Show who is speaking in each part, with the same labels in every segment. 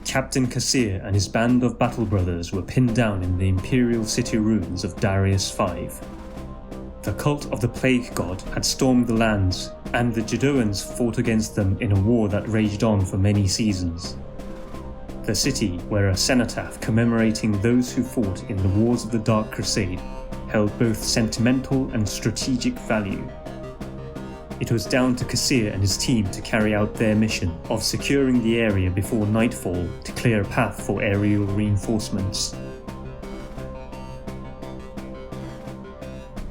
Speaker 1: Captain Kassir and his band of battle brothers were pinned down in the imperial city ruins of Darius V. The cult of the Plague God had stormed the lands, and the Judoans fought against them in a war that raged on for many seasons. The city, where a cenotaph commemorating those who fought in the wars of the Dark Crusade, held both sentimental and strategic value. It was down to Kassir and his team to carry out their mission of securing the area before nightfall to clear a path for aerial reinforcements.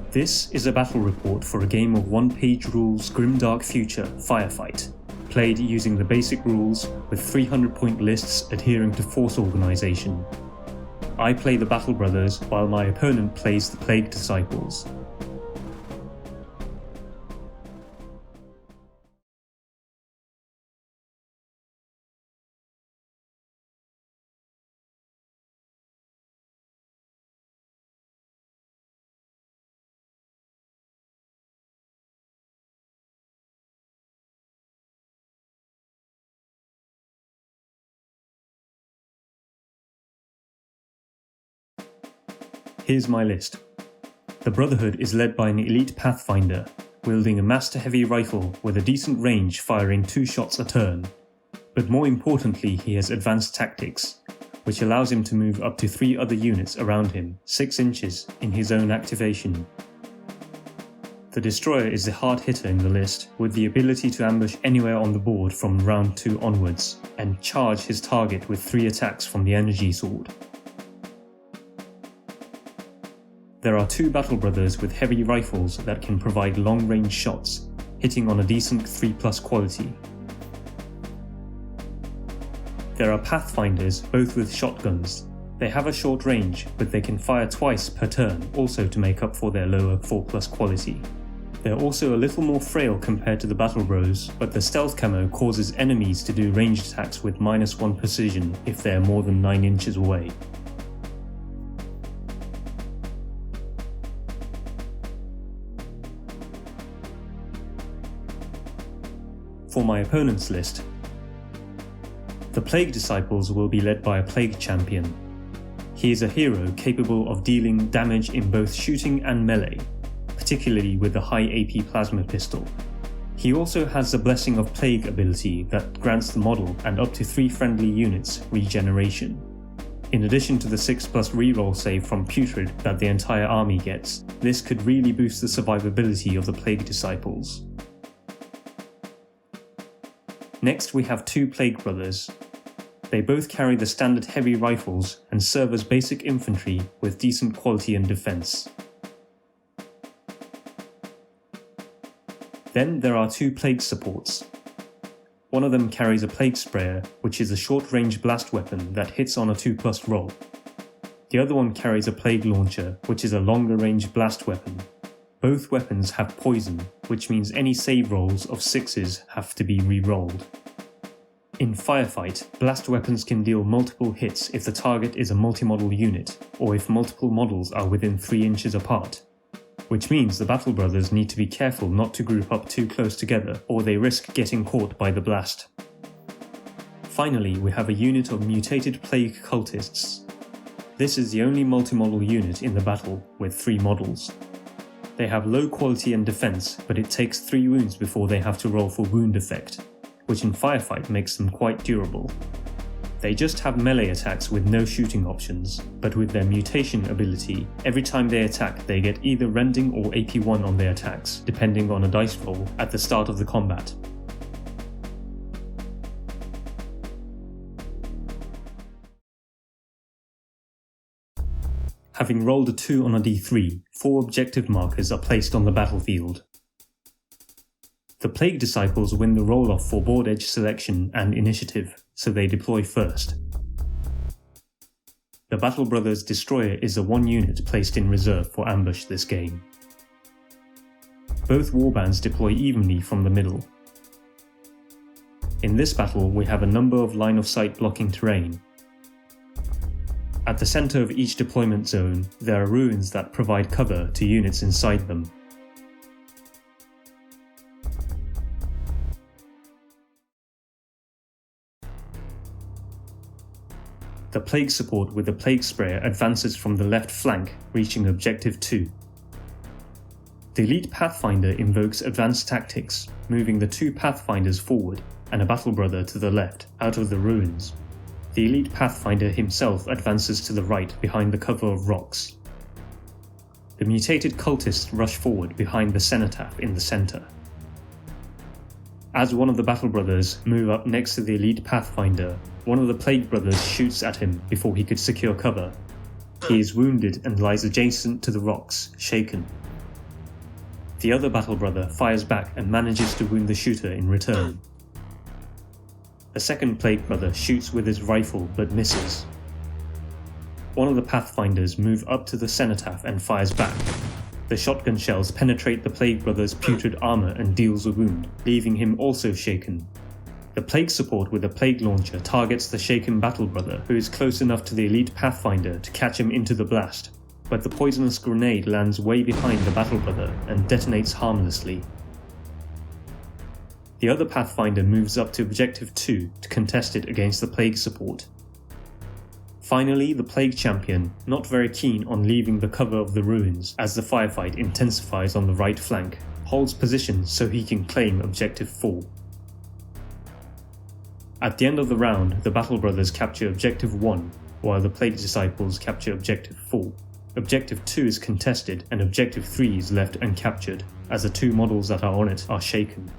Speaker 1: This is a battle report for a game of OnePageRules Grimdark Future Firefight, played using the basic rules with 300-point lists adhering to force organisation. I play the Battle Brothers while my opponent plays the Plague Disciples. Here's my list. The Brotherhood is led by an elite Pathfinder, wielding a Master Heavy Rifle with a decent range firing 2 shots a turn. But more importantly, he has advanced tactics, which allows him to move up to 3 other units around him, 6 inches, in his own activation. The Destroyer is the hard hitter in the list, with the ability to ambush anywhere on the board from round 2 onwards, and charge his target with 3 attacks from the Energy Sword. There are 2 Battle Brothers with heavy rifles that can provide long-range shots, hitting on a decent 3+ quality. There are Pathfinders, both with shotguns. They have a short range, but they can fire twice per turn, also to make up for their lower 4+ quality. They're also a little more frail compared to the Battle Bros, but the stealth camo causes enemies to do ranged attacks with -1 precision if they're more than 9 inches away. For my opponent's list, the Plague Disciples will be led by a Plague Champion. He is a hero capable of dealing damage in both shooting and melee, particularly with the high AP plasma pistol. He also has the Blessing of Plague ability that grants the model and up to 3 friendly units regeneration. In addition to the 6+ reroll save from Putrid that the entire army gets, this could really boost the survivability of the Plague Disciples. Next we have 2 Plague Brothers. They both carry the standard heavy rifles and serve as basic infantry with decent quality and defense. Then there are 2 Plague Supports. One of them carries a Plague Sprayer, which is a short-range blast weapon that hits on a 2+ roll. The other one carries a Plague Launcher, which is a longer-range blast weapon. Both weapons have poison, which means any save rolls of 6s have to be re-rolled. In Firefight, blast weapons can deal multiple hits if the target is a multi-model unit, or if multiple models are within 3 inches apart, which means the Battle Brothers need to be careful not to group up too close together, or they risk getting caught by the blast. Finally, we have a unit of mutated Plague Cultists. This is the only multi-model unit in the battle, with 3 models. They have low quality and defense, but it takes 3 wounds before they have to roll for wound effect, which in Firefight makes them quite durable. They just have melee attacks with no shooting options, but with their mutation ability, every time they attack they get either rending or AP1 on their attacks, depending on a dice roll at the start of the combat. Having rolled a 2 on a d3, 4 objective markers are placed on the battlefield. The Plague Disciples win the roll-off for board edge selection and initiative, so they deploy first. The Battle Brothers Destroyer is a 1 unit placed in reserve for ambush this game. Both warbands deploy evenly from the middle. In this battle we have a number of line-of-sight blocking terrain. At the centre of each deployment zone, there are ruins that provide cover to units inside them. The Plague support with the Plague Sprayer advances from the left flank, reaching Objective 2. The Elite Pathfinder invokes Advanced Tactics, moving the 2 Pathfinders forward and a Battle Brother to the left, out of the ruins. The Elite Pathfinder himself advances to the right behind the cover of rocks. The mutated cultists rush forward behind the cenotaph in the centre. As one of the Battle Brothers move up next to the Elite Pathfinder, one of the Plague Brothers shoots at him before he could secure cover. He is wounded and lies adjacent to the rocks, shaken. The other Battle Brother fires back and manages to wound the shooter in return. The second Plague Brother shoots with his rifle but misses. One of the Pathfinders move up to the cenotaph and fires back. The shotgun shells penetrate the Plague Brother's putrid armour and deals a wound, leaving him also shaken. The Plague support with a Plague Launcher targets the shaken Battle Brother, who is close enough to the Elite Pathfinder to catch him into the blast, but the poisonous grenade lands way behind the Battle Brother and detonates harmlessly. The other Pathfinder moves up to Objective 2 to contest it against the Plague support. Finally, the Plague Champion, not very keen on leaving the cover of the ruins as the firefight intensifies on the right flank, holds position so he can claim Objective 4. At the end of the round, the Battle Brothers capture Objective 1, while the Plague Disciples capture Objective 4. Objective 2 is contested and Objective 3 is left uncaptured, as the 2 models that are on it are shaken.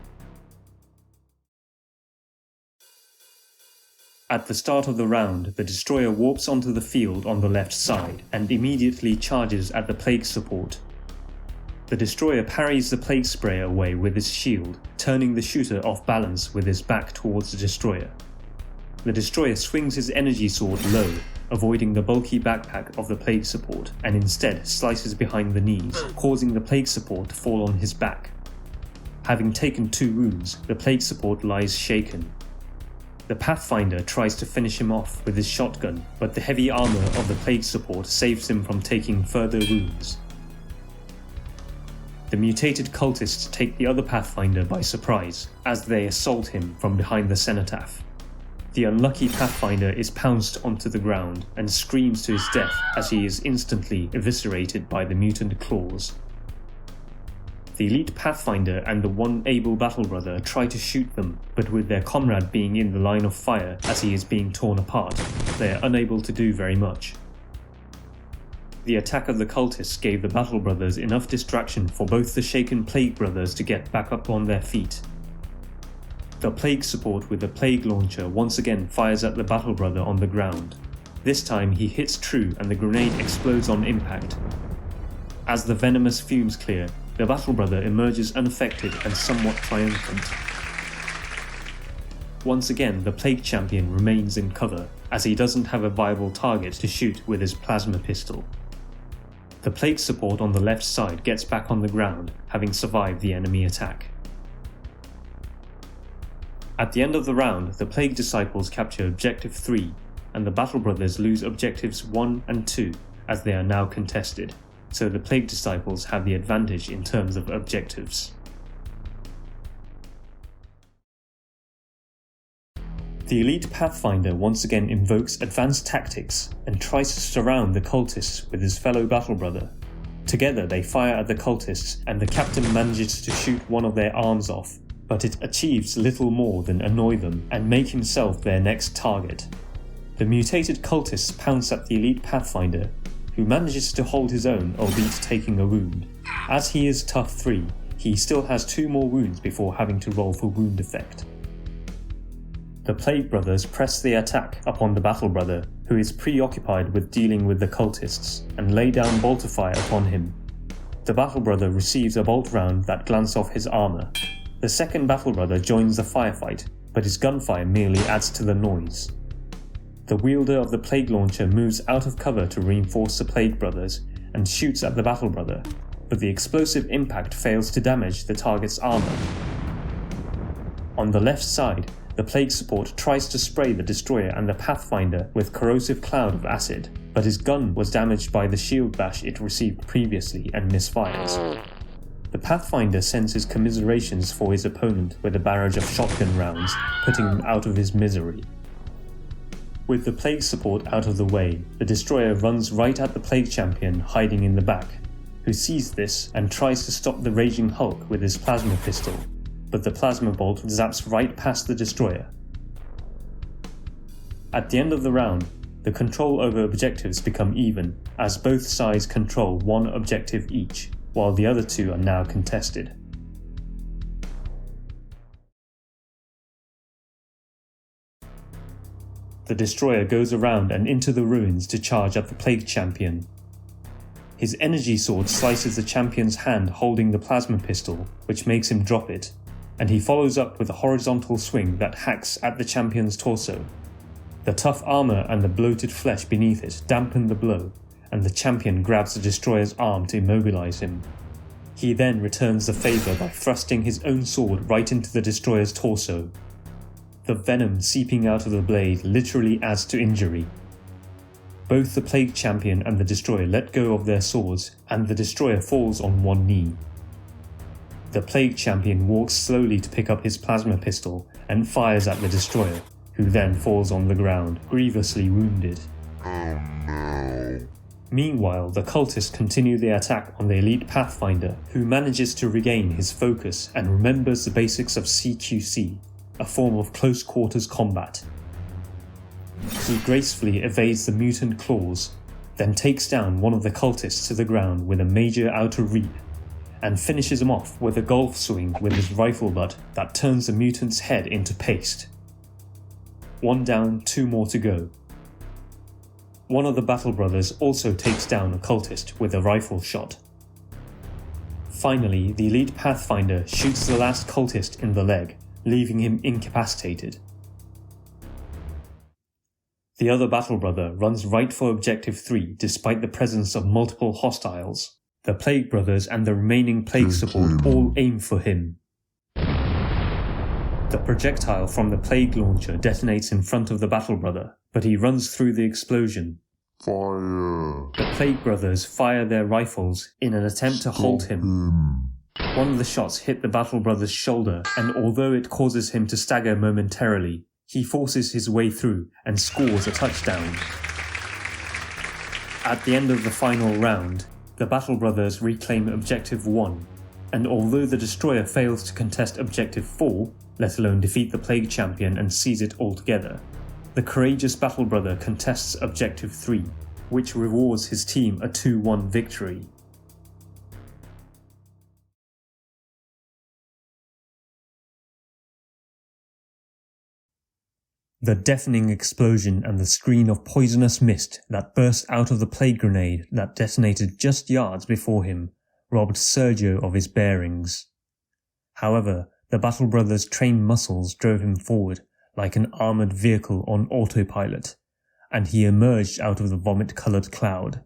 Speaker 1: At the start of the round, the destroyer warps onto the field on the left side and immediately charges at the Plague support. The destroyer parries the Plague Sprayer away with his shield, turning the shooter off balance with his back towards the destroyer. The destroyer swings his energy sword low, avoiding the bulky backpack of the Plague support, and instead slices behind the knees, causing the Plague support to fall on his back. Having taken 2 wounds, the Plague support lies shaken. The Pathfinder tries to finish him off with his shotgun, but the heavy armour of the Plague support saves him from taking further wounds. The mutated cultists take the other Pathfinder by surprise, as they assault him from behind the cenotaph. The unlucky Pathfinder is pounced onto the ground and screams to his death as he is instantly eviscerated by the mutant claws. The Elite Pathfinder and the one able Battle Brother try to shoot them, but with their comrade being in the line of fire as he is being torn apart, they are unable to do very much. The attack of the cultists gave the Battle Brothers enough distraction for both the shaken Plague Brothers to get back up on their feet. The Plague support with the Plague Launcher once again fires at the Battle Brother on the ground. This time he hits true and the grenade explodes on impact. As the venomous fumes clear, the Battle Brother emerges unaffected and somewhat triumphant. Once again, the Plague Champion remains in cover, as he doesn't have a viable target to shoot with his plasma pistol. The Plague support on the left side gets back on the ground, having survived the enemy attack. At the end of the round, the Plague Disciples capture Objective 3, and the Battle Brothers lose Objectives 1 and 2, as they are now contested, so the Plague Disciples have the advantage in terms of objectives. The Elite Pathfinder once again invokes Advanced Tactics and tries to surround the cultists with his fellow Battle Brother. Together they fire at the cultists and the captain manages to shoot one of their arms off, but it achieves little more than annoy them and make himself their next target. The mutated cultists pounce at the Elite Pathfinder, who manages to hold his own albeit taking a wound. As he is tough 3, he still has 2 more wounds before having to roll for wound effect. The Plague Brothers press the attack upon the Battle Brother, who is preoccupied with dealing with the cultists, and lay down bolter fire upon him. The Battle Brother receives a bolt round that glances off his armour. The second Battle Brother joins the firefight, but his gunfire merely adds to the noise. The wielder of the Plague Launcher moves out of cover to reinforce the Plague Brothers and shoots at the Battle Brother, but the explosive impact fails to damage the target's armour. On the left side, the Plague support tries to spray the Destroyer and the Pathfinder with corrosive cloud of acid, but his gun was damaged by the shield bash it received previously and misfires. The Pathfinder sends his commiserations for his opponent with a barrage of shotgun rounds, putting him out of his misery. With the Plague support out of the way, the Destroyer runs right at the Plague Champion hiding in the back, who sees this and tries to stop the Raging Hulk with his plasma pistol, but the plasma bolt zaps right past the Destroyer. At the end of the round, the control over objectives become even, as both sides control one objective each, while the other two are now contested. The Destroyer goes around and into the ruins to charge at the Plague Champion. His energy sword slices the champion's hand holding the plasma pistol, which makes him drop it, and he follows up with a horizontal swing that hacks at the champion's torso. The tough armor and the bloated flesh beneath it dampen the blow, and the champion grabs the Destroyer's arm to immobilize him. He then returns the favor by thrusting his own sword right into the Destroyer's torso. The venom seeping out of the blade literally adds to injury. Both the Plague Champion and the Destroyer let go of their swords, and the Destroyer falls on one knee. The Plague Champion walks slowly to pick up his plasma pistol and fires at the Destroyer, who then falls on the ground, grievously wounded.
Speaker 2: Oh no.
Speaker 1: Meanwhile, the cultists continue their attack on the elite Pathfinder, who manages to regain his focus and remembers the basics of CQC, a form of close quarters combat. He gracefully evades the mutant claws, then takes down one of the cultists to the ground with a major outer reap, and finishes him off with a golf swing with his rifle butt that turns the mutant's head into paste. 1 down, 2 more to go. One of the Battle Brothers also takes down a cultist with a rifle shot. Finally, the elite Pathfinder shoots the last cultist in the leg, leaving him incapacitated. The other Battle Brother runs right for Objective 3 despite the presence of multiple hostiles. The Plague Brothers and the remaining Plague support all aim for him. The projectile from the Plague launcher detonates in front of the Battle Brother, but he runs through the explosion.
Speaker 2: Fire.
Speaker 1: The Plague Brothers fire their rifles in an attempt to halt him. One of the shots hit the Battle Brother's shoulder, and although it causes him to stagger momentarily, he forces his way through and scores a touchdown. At the end of the final round, the Battle Brothers reclaim Objective 1, and although the Destroyer fails to contest Objective 4, let alone defeat the Plague Champion and seize it altogether, the courageous Battle Brother contests Objective 3, which rewards his team a 2-1 victory. The deafening explosion and the screen of poisonous mist that burst out of the plague grenade that detonated just yards before him robbed Sergio of his bearings. However, the Battle Brothers' trained muscles drove him forward like an armoured vehicle on autopilot, and he emerged out of the vomit-coloured cloud.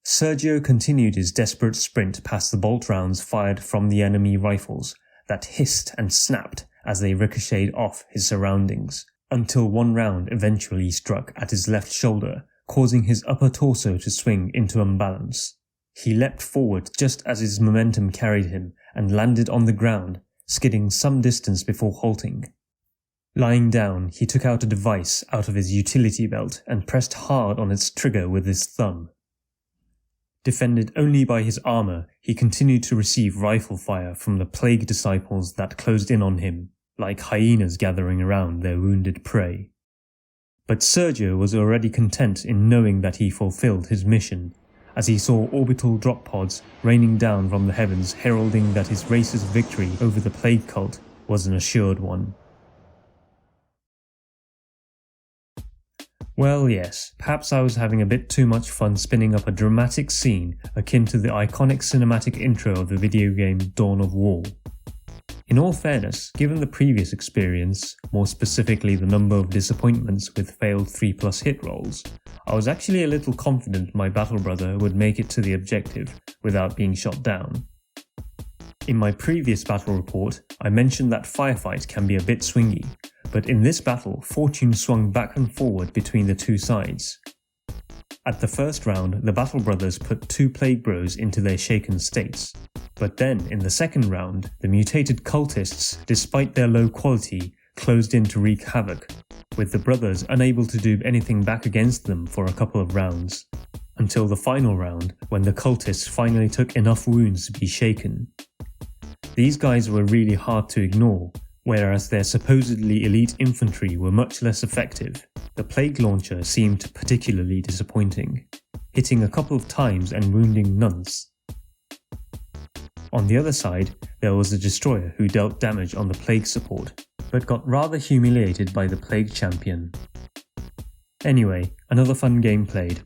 Speaker 1: Sergio continued his desperate sprint past the bolt rounds fired from the enemy rifles that hissed and snapped as they ricocheted off his surroundings, until one round eventually struck at his left shoulder, causing his upper torso to swing into imbalance. He leapt forward just as his momentum carried him and landed on the ground, skidding some distance before halting. Lying down, he took out a device out of his utility belt and pressed hard on its trigger with his thumb. Defended only by his armor, he continued to receive rifle fire from the plague disciples that closed in on him, like hyenas gathering around their wounded prey. But Sergio was already content in knowing that he fulfilled his mission, as he saw orbital drop pods raining down from the heavens heralding that his race's victory over the plague cult was an assured one. Well, yes, perhaps I was having a bit too much fun spinning up a dramatic scene akin to the iconic cinematic intro of the video game Dawn of War. In all fairness, given the previous experience, more specifically the number of disappointments with failed 3+ hit rolls, I was actually a little confident my Battle Brother would make it to the objective without being shot down. In my previous battle report, I mentioned that Firefight can be a bit swingy, but in this battle, fortune swung back and forward between the two sides. At the first round, the Battle Brothers put 2 Plague Bros into their shaken states, but then in the second round, the mutated cultists, despite their low quality, closed in to wreak havoc. with the brothers unable to do anything back against them for a couple of rounds, until the final round when the cultists finally took enough wounds to be shaken. These guys were really hard to ignore, whereas their supposedly elite infantry were much less effective. The plague launcher seemed particularly disappointing, hitting a couple of times and wounding nuns. On the other side, there was a destroyer who dealt damage on the plague support, but got rather humiliated by the plague champion. Anyway, another fun game played.